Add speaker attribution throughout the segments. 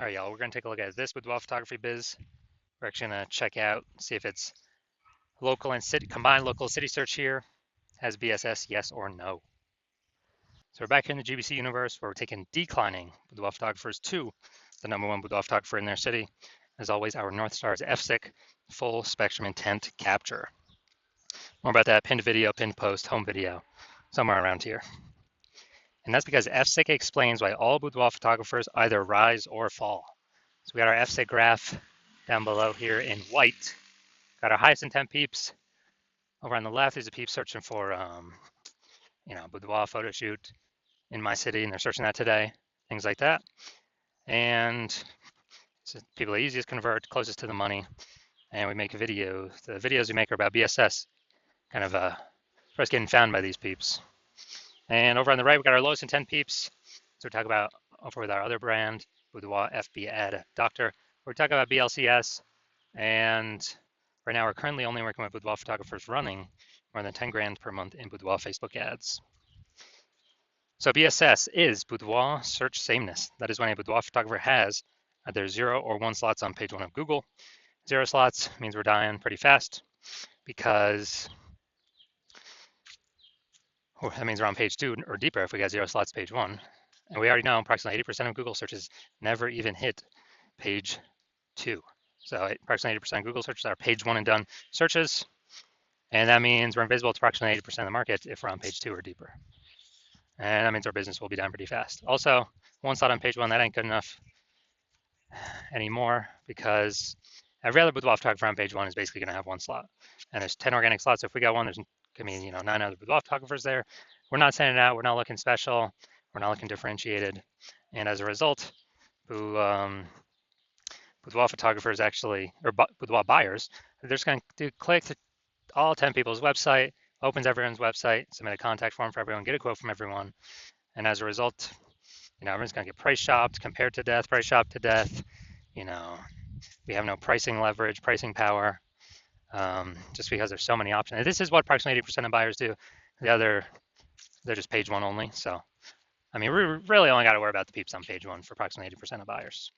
Speaker 1: All right, y'all, we're going to take a look at this boudoir photography biz. We're actually going to check out, see if it's local and city, combined local city search here. Has BSS, yes or no? So we're back here in the GBC universe where we're taking declining boudoir photographers to the #1 boudoir photographer in their city. As always, our North Star is FSIC, full spectrum intent capture. More about that pinned video, pinned post, home video, somewhere around here. And that's because FSIC explains why all boudoir photographers either rise or fall. So we got our FSIC graph down below here in white. Got our highest intent peeps. Over on the left is a peep searching for, boudoir photo shoot in my city, and they're searching that today, things like that. And so people the easiest convert, closest to the money, and we make a video. The videos we make are about BSS, kind of first getting found by these peeps. And over on the right, we got our lowest intent peeps. So we talk about over with our other brand, Boudoir FB Ad Doctor. We're talking about BLCS, and right now we're currently only working with boudoir photographers running more than 10 grand per month in boudoir Facebook ads. So BSS is boudoir search sameness. That is when a boudoir photographer has either 0 or 1 slots on page 1 of Google. 0 slots means we're dying pretty fast because that means we're on page 2 or deeper if we got 0 slots page 1. And we already know approximately 80% of Google searches never even hit page 2. So approximately 80% of Google searches are page 1 and done searches. And that means we're invisible to approximately 80% of the market if we're on page 2 or deeper. And that means our business will be down pretty fast. Also, 1 slot on page 1, that ain't good enough anymore because every other boudoir photographer on page 1 is basically going to have 1 slot. And there's 10 organic slots. So if we got 1, there's going to be 9 other boudoir photographers there. We're not sending it out. We're not looking special. We're not looking differentiated. And as a result, boudoir photographers actually, or boudoir buyers, they're just going to do click to all 10 people's website, opens everyone's website, submit a contact form for everyone, get a quote from everyone. And as a result, everyone's going to get price shopped, compared to death, price shopped to death. We have no pricing leverage, pricing power, just because there's so many options. And this is what approximately 80% of buyers do. The other, they're just page 1 only. So, we really only got to worry about the peeps on page 1 for approximately 80% of buyers.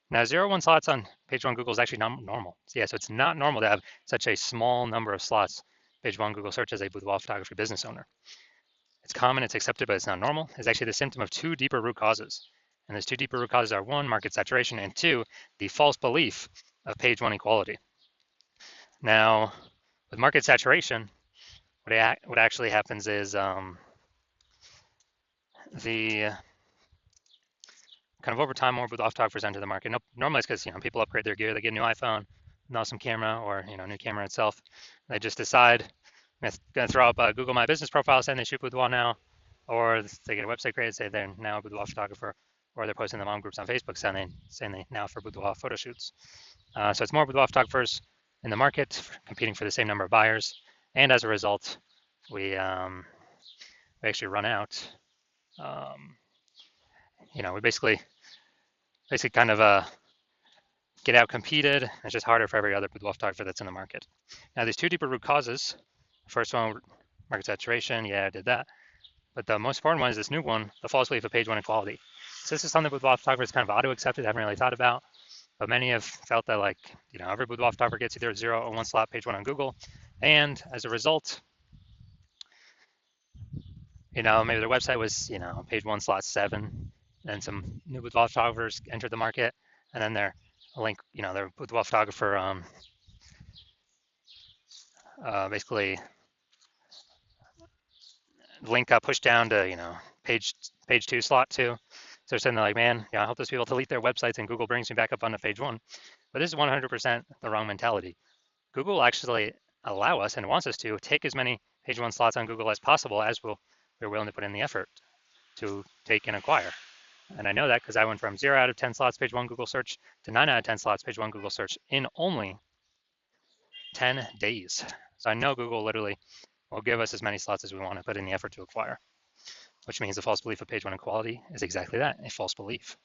Speaker 1: Now, 0 1 slots on page 1 Google is actually not normal. So it's not normal to have such a small number of slots page 1 Google search as a boudoir photography business owner. It's common, it's accepted, but it's not normal. It's actually the symptom of 2 deeper root causes. And those 2 deeper root causes are 1, market saturation, and 2, the false belief of page 1 equality. Now, with market saturation, what actually happens is the kind of over time, more boudoir photographers enter the market. Normally it's because people upgrade their gear, they get a new iPhone, an awesome camera, or new camera itself. They just decide I'm gonna throw up a Google My Business profile saying they shoot boudoir now, or they get a website created, say they're now a boudoir photographer, or they're posting the mom groups on Facebook saying they now for boudoir photo shoots. So it's more boudoir photographers in the market competing for the same number of buyers, and as a result, we actually run out. We basically kind of get out competed. It's just harder for every other boudoir photographer that's in the market. Now, there's 2 deeper root causes. The first one, market saturation. Yeah, I did that. But the most important one is this new one, the false belief of page 1 equality. So this is something boudoir photographers kind of auto-accepted, haven't really thought about. But many have felt that every boudoir photographer gets either 0 or 1 slot page 1 on Google. And as a result, maybe their website was, page 1 slot 7. And some new boudoir photographers entered the market, and then their link, their boudoir photographer basically link got pushed down to page 2 slot 2. So they're saying man, I help those people delete their websites, and Google brings me back up onto page 1. But this is 100% the wrong mentality. Google actually allow us and wants us to take as many page 1 slots on Google as possible as we're willing to put in the effort to take and acquire. And I know that because I went from 0 out of 10 slots page 1 Google search to 9 out of 10 slots page 1 Google search in only 10 days. So I know Google literally will give us as many slots as we want to put in the effort to acquire, which means the false belief of page 1 equality is exactly that, a false belief.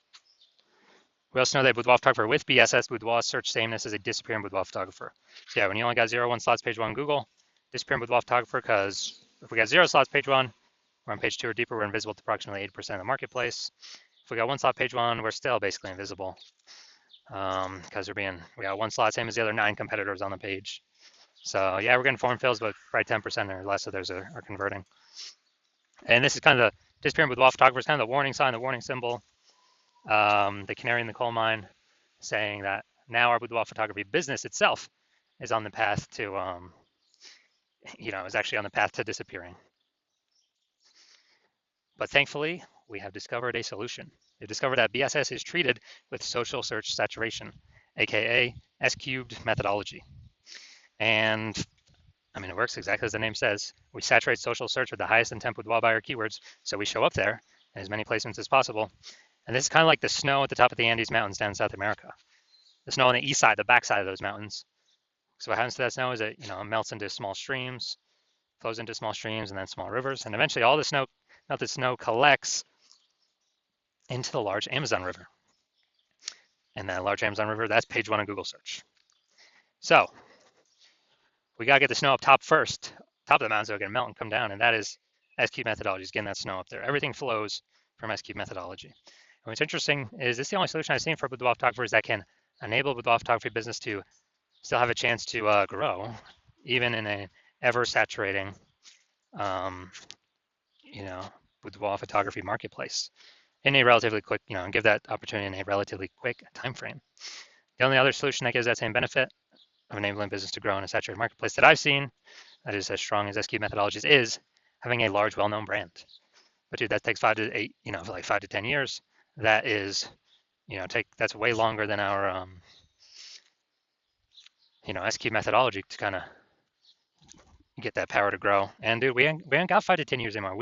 Speaker 1: We also know that boudoir photographer with BSS, boudoir search sameness, is a disappearing boudoir photographer. So yeah, when you only got 0 1 slots page 1 Google, disappearing boudoir photographer, because if we got 0 slots page 1, we're on page 2 or deeper, we're invisible to approximately 80% of the marketplace. If we got one slot page one, we're still basically invisible because we got one slot, same as the other 9 competitors on the page. So yeah, we're getting form fills, but probably 10% or less of those are converting. And this is kind of the disappearing boudoir photographers, kind of the warning sign, the warning symbol, the canary in the coal mine, saying that now our boudoir photography business itself is on the path to, is actually on the path to disappearing. But thankfully, we have discovered a solution. We've discovered that BSS is treated with social search saturation, aka S-cubed methodology. And I mean, it works exactly as the name says. We saturate social search with the highest intent boudoir buyer keywords, so we show up there in as many placements as possible. And this is kind of like the snow at the top of the Andes Mountains down in South America. The snow on the east side, the back side of those mountains. So what happens to that snow is it, it melts into small streams, flows into small streams and then small rivers, and eventually all the melted snow collects into the large Amazon River. And that large Amazon River, that's page 1 on Google search. So we got to get the snow up top first, top of the mountain, so it can melt and come down, and that is S-cube methodology, is getting that snow up there. Everything flows from S-cube methodology. And what's interesting is this is the only solution I've seen for boudoir photographers that can enable boudoir photography business to still have a chance to grow, even in an ever-saturating, boudoir photography marketplace in a relatively quick, and give that opportunity in a relatively quick time frame. The only other solution that gives that same benefit of enabling business to grow in a saturated marketplace that I've seen that is as strong as S-cube methodologies is having a large, well-known brand. But dude, that takes 5 to 8, for like 5 to 10 years. That is, that's way longer than our, S-cube methodology to kind of get that power to grow. And dude, we ain't got 5 to 10 years anymore.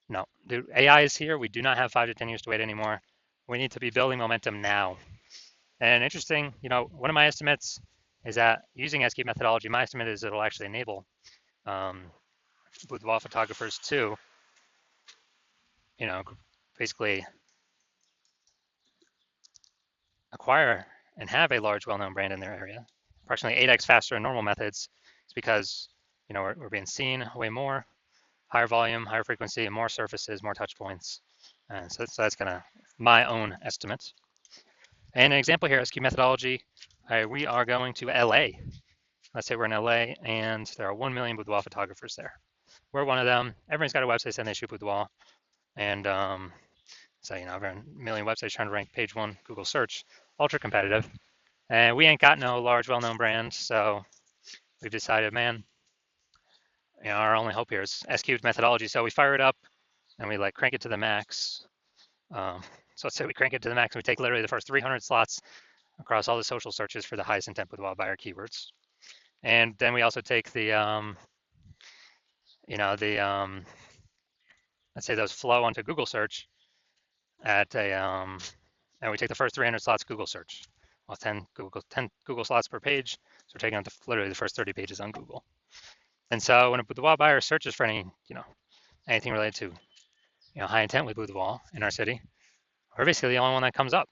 Speaker 1: No, dude, AI is here. We do not have 5 to 10 years to wait anymore. We need to be building momentum now. And interesting, one of my estimates is that using S-cube methodology, my estimate is it'll actually enable boudoir photographers to, basically acquire and have a large, well-known brand in their area, approximately 8x faster than normal methods. It's because, we're being seen way more, higher volume, higher frequency, and more surfaces, more touch points. And so that's kind of my own estimate. And an example here, S-cube methodology, we are going to LA. Let's say we're in LA and there are 1 million boudoir photographers there. We're one of them. Everyone's got a website saying they shoot boudoir. And so, over a million websites trying to rank page 1 Google search, ultra competitive. And we ain't got no large, well-known brand. So we've decided, man, our only hope here is S-cubed methodology. So we fire it up and we crank it to the max. So let's say we crank it to the max and we take literally the first 300 slots across all the social searches for the highest intent boudoir buyer keywords. And then we also take the, let's say those flow onto Google search at and we take the first 300 slots Google search. Well, 10 Google slots per page. So we're taking out literally the first 30 pages on Google. And so when a boudoir buyer searches for anything related to, high intent with boudoir in our city, we're basically the only one that comes up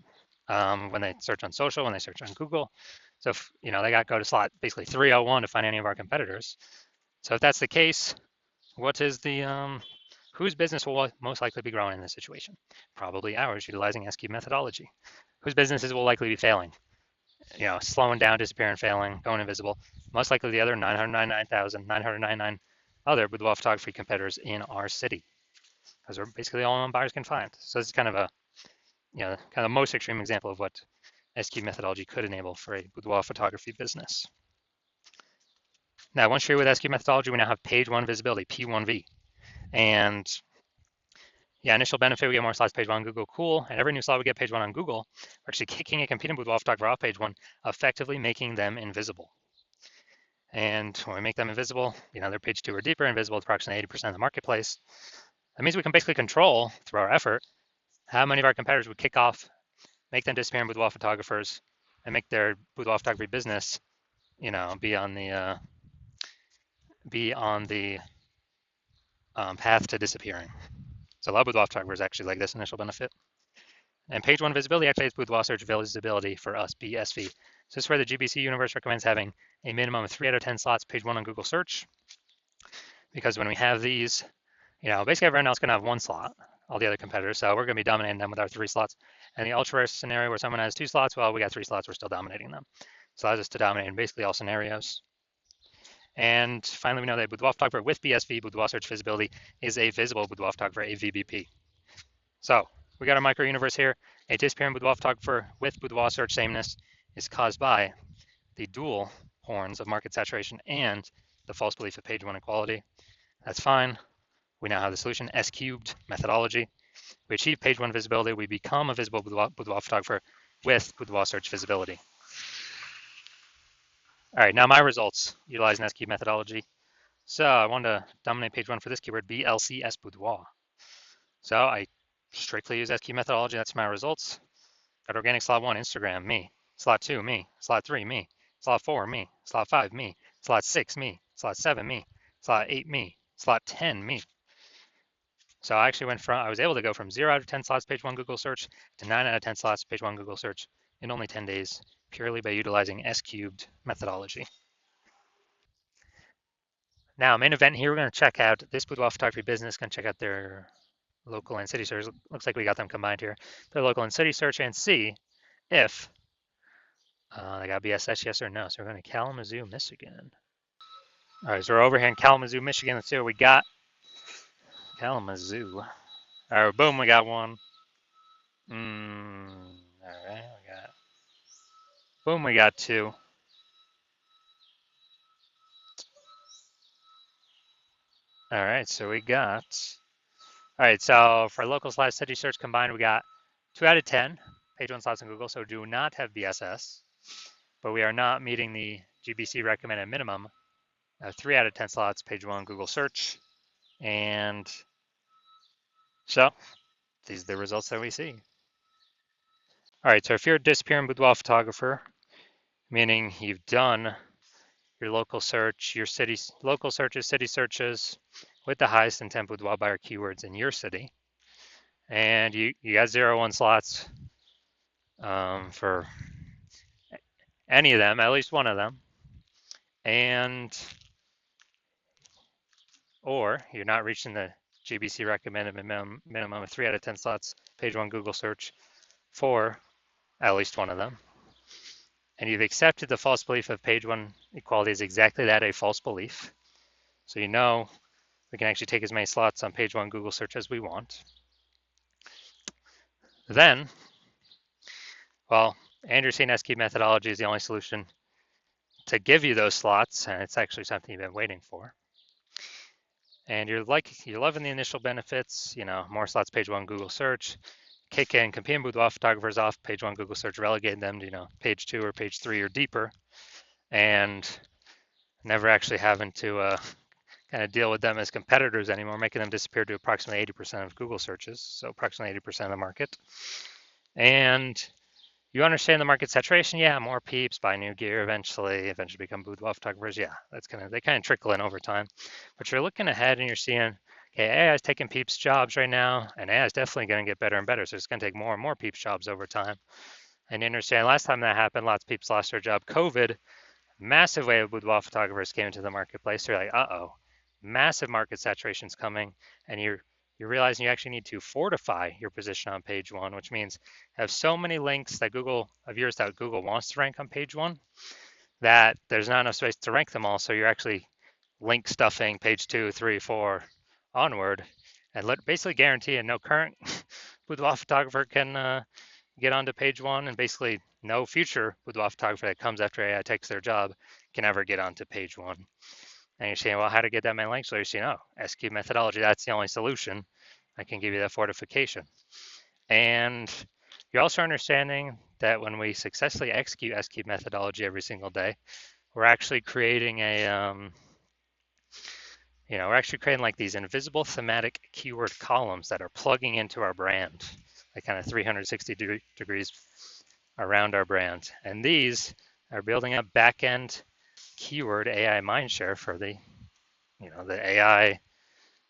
Speaker 1: when they search on social, when they search on Google. So if, they got to go to slot basically 301 to find any of our competitors. So if that's the case, what is the, whose business will most likely be growing in this situation? Probably ours, utilizing S-cube methodology. Whose businesses will likely be failing? Slowing down, disappearing, failing, going invisible. Most likely the other 999,999 other boudoir photography competitors in our city, because we're basically the only one buyers can find. So this is kind of a, kind of the most extreme example of what S-cube methodology could enable for a boudoir photography business. Now, once you're with S-cube methodology, we now have page 1 visibility, P1V. And yeah, initial benefit, we get more slots page 1 on Google, cool. And every new slot we get page 1 on Google, we're actually kicking a competing boudoir photographer off page 1, effectively making them invisible. And when we make them invisible, they're page 2 or deeper, invisible to approximately 80% of the marketplace. That means we can basically control, through our effort, how many of our competitors would kick off, make them disappear in boudoir photographers, and make their boudoir photography business, be on the path to disappearing. So a lot of boudoir photographers actually like this initial benefit. And page 1 visibility actually is boudoir search visibility for us, BSV. So this is where the GBC universe recommends having a minimum of 3 out of 10 slots page 1 on Google search. Because when we have these, basically everyone else can have 1 slot. all the other competitors. So we're going to be dominating them with our 3 slots. And the ultra rare scenario where someone has 2 slots, well, we got 3 slots, we're still dominating them. So allows us to dominate in basically all scenarios. And finally, we know that Boudoir photographer with BSV, Boudoir search visibility, is a visible Boudoir photographer, a VBP. So we got our micro universe here. A disappearing Boudoir photographer with Boudoir search sameness is caused by the dual horns of market saturation and the false belief of page 1 equality. That's fine. We now have the solution, S cubed methodology. We achieve page 1 visibility. We become a visible Boudoir photographer with Boudoir search visibility. All right, now my results utilizing S cubed methodology. So I wanted to dominate page 1 for this keyword, BLCS Boudoir. So I strictly use S cubed methodology. That's my results. Got organic slot 1, Instagram, me. Slot 2, me. Slot 3, me. Slot 4, me. Slot 5, me. Slot 6, me. Slot 7, me. Slot 8, me. Slot 10, me. So I actually I was able to go from 0 out of 10 slots page 1 Google search to 9 out of 10 slots page 1 Google search in only 10 days, purely by utilizing S cubed methodology. Now, main event here, we're going to check out this Boudoir photography business, going to check out their local and city search. Looks like we got them combined here. Their local and city search, and see if they got BSS, yes or no. So we're going to Kalamazoo, Michigan. All right, so we're over here in Kalamazoo, Michigan. Let's see what we got. Kalamazoo. All right, boom, we got one. All right, we got 2. All right, so we got, all right, so for local/city search combined, we got 2 out of 10 page 1 slots in Google, so do not have BSS, but we are not meeting the GBC recommended minimum of 3 out of 10 slots page 1 Google search. And so these are the results that we see. All right, so if you're a disappearing boudoir photographer, meaning you've done your local search, your local searches, city searches with the highest intent boudoir buyer keywords in your city, and you got 0-1 slots for any of them, at least one of them, or you're not reaching the GBC recommended minimum of 3 out of 10 slots page 1 Google search for at least one of them, and you've accepted the false belief of page 1 equality is exactly that, a false belief. So you know we can actually take as many slots on page 1 Google search as we want. Then, well, and you're seeing S cubed methodology is the only solution to give you those slots, and it's actually something you've been waiting for. And you're loving the initial benefits, more slots page 1 Google search, kicking competing boudoir photographers off page 1 Google search, relegating them to page 2 or page 3 or deeper, and never actually having to kind of deal with them as competitors anymore, making them disappear to approximately 80% of Google searches, so approximately 80% of the market. And you understand the market saturation, yeah, more peeps buy new gear eventually become boudoir photographers, yeah, they kind of trickle in over time. But you're looking ahead and you're seeing, okay, AI is taking peeps jobs right now, and AI is definitely going to get better and better, so it's going to take more and more peeps jobs over time. And you understand last time that happened, lots of peeps lost their job. COVID, massive wave of boudoir photographers came into the marketplace. They're like, massive market saturation is coming, and you're realizing you actually need to fortify your position on page 1, which means have so many links that Google wants to rank on page 1 that there's not enough space to rank them all. So you're actually link stuffing page 2, 3, 4 onward, and basically guaranteeing no current boudoir photographer can get onto page 1, and basically no future boudoir photographer that comes after AI takes their job can ever get onto page 1. And you're saying, well, how to get that many links? So you're saying, S cubed methodology, that's the only solution. I can give you that fortification. And you're also understanding that when we successfully execute S cubed methodology every single day, we're actually creating like these invisible thematic keyword columns that are plugging into our brand, like kind of 360 degrees around our brand. And these are building up back-end keyword AI mindshare for the AI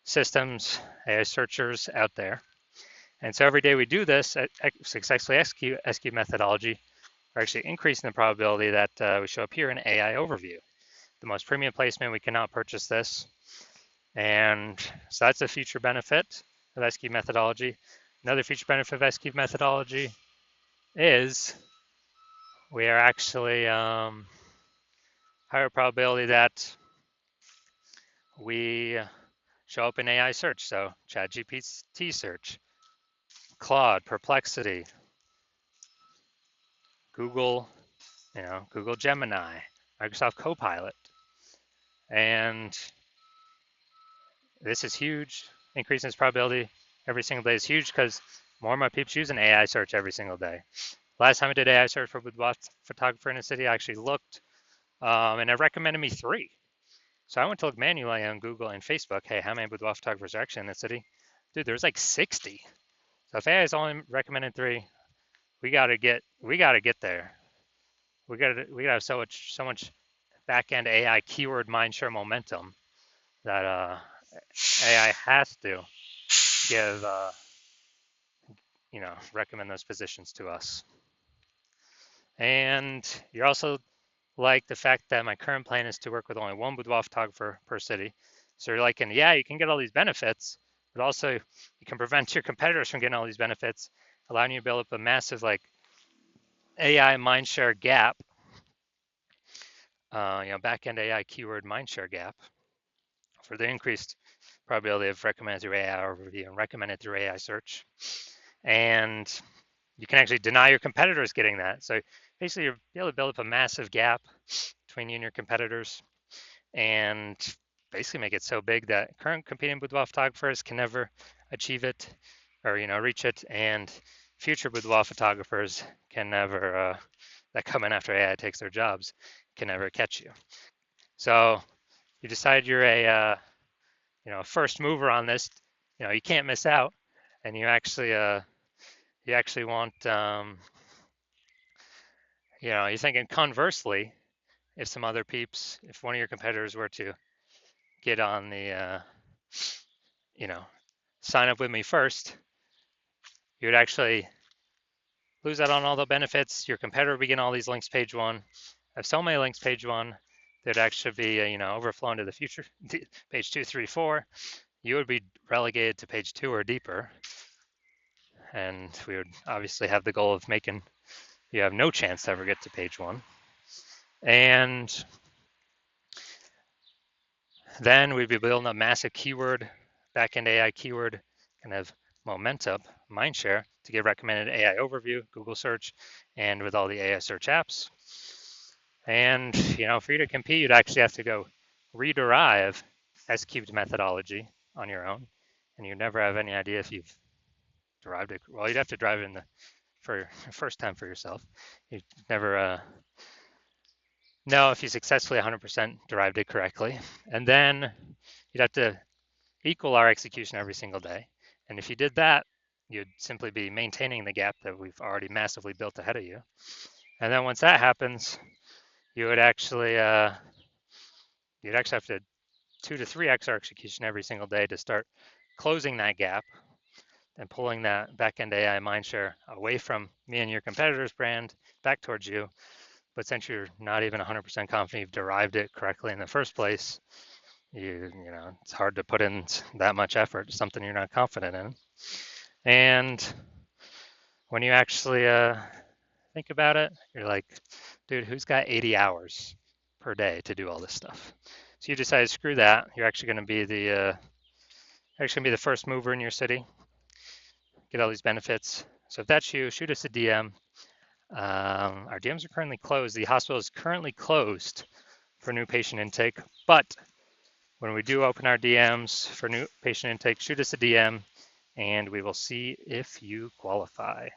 Speaker 1: systems, AI searchers out there. And so every day we do this, successfully execute S cubed methodology, we're actually increasing the probability that we show up here in AI overview. The most premium placement, we cannot purchase this. And so that's a future benefit of S-cube methodology. Another future benefit of S-cube methodology is we are actually higher probability that we show up in AI search. So ChatGPT search, Claude, Perplexity, Google, Google Gemini, Microsoft Copilot. And this is huge. Increasing its probability every single day is huge because more and more people use an AI search every single day. Last time I did AI search for boudoir photographer in a city, I actually looked and it recommended me 3. So I went to look manually on Google and Facebook. Hey, how many boudoir photographers are actually in the city? Dude, there's like 60. So if AI is only recommended 3, we gotta get there. We gotta have so much back-end AI keyword mindshare momentum that AI has to give recommend those positions to us. And you're also like the fact that my current plan is to work with only one boudoir photographer per city. So you're like, and yeah, you can get all these benefits, but also you can prevent your competitors from getting all these benefits, allowing you to build up a massive like AI mindshare gap, back-end AI keyword mindshare gap for the increased probability of recommended through AI overview and recommended through AI search. And you can actually deny your competitors getting that. So basically, you'll be able to build up a massive gap between you and your competitors and basically make it so big that current competing boudoir photographers can never achieve it or, reach it. And future boudoir photographers can never, that come in after AI takes their jobs, can never catch you. So you decide you're a first mover on this, you can't miss out, and you actually want, you're thinking conversely, if some other peeps, if one of your competitors were to get on the, sign up with me first, you would actually lose out on all the benefits. Your competitor would begin all these links page 1. I have so many links page 1, there'd actually be, overflowing to the future, page 2, 3, 4. You would be relegated to page 2 or deeper. And we would obviously have the goal of making you have no chance to ever get to page 1. And then we'd be building a massive keyword, back-end AI keyword, kind of momentum, mindshare to get recommended AI overview, Google search, and with all the AI search apps. And, for you to compete, you'd actually have to go rederive S-cubed methodology on your own. And you'd never have any idea if you've derived it. Well, you'd have to drive it for the first time for yourself. You'd never know if you successfully 100% derived it correctly. And then you'd have to equal our execution every single day. And if you did that, you'd simply be maintaining the gap that we've already massively built ahead of you. And then once that happens, you would actually have to 2 to 3x our execution every single day to start closing that gap and pulling that back-end AI mindshare away from me and your competitor's brand back towards you. But since you're not even 100% confident you've derived it correctly in the first place, it's hard to put in that much effort, something you're not confident in. And when you actually think about it, you're like, dude, who's got 80 hours per day to do all this stuff? So you decide, screw that. You're actually going to be the first mover in your city, get all these benefits. So if that's you, shoot us a DM. Our DMs are currently closed. The hospital is currently closed for new patient intake, but when we do open our DMs for new patient intake, shoot us a DM and we will see if you qualify.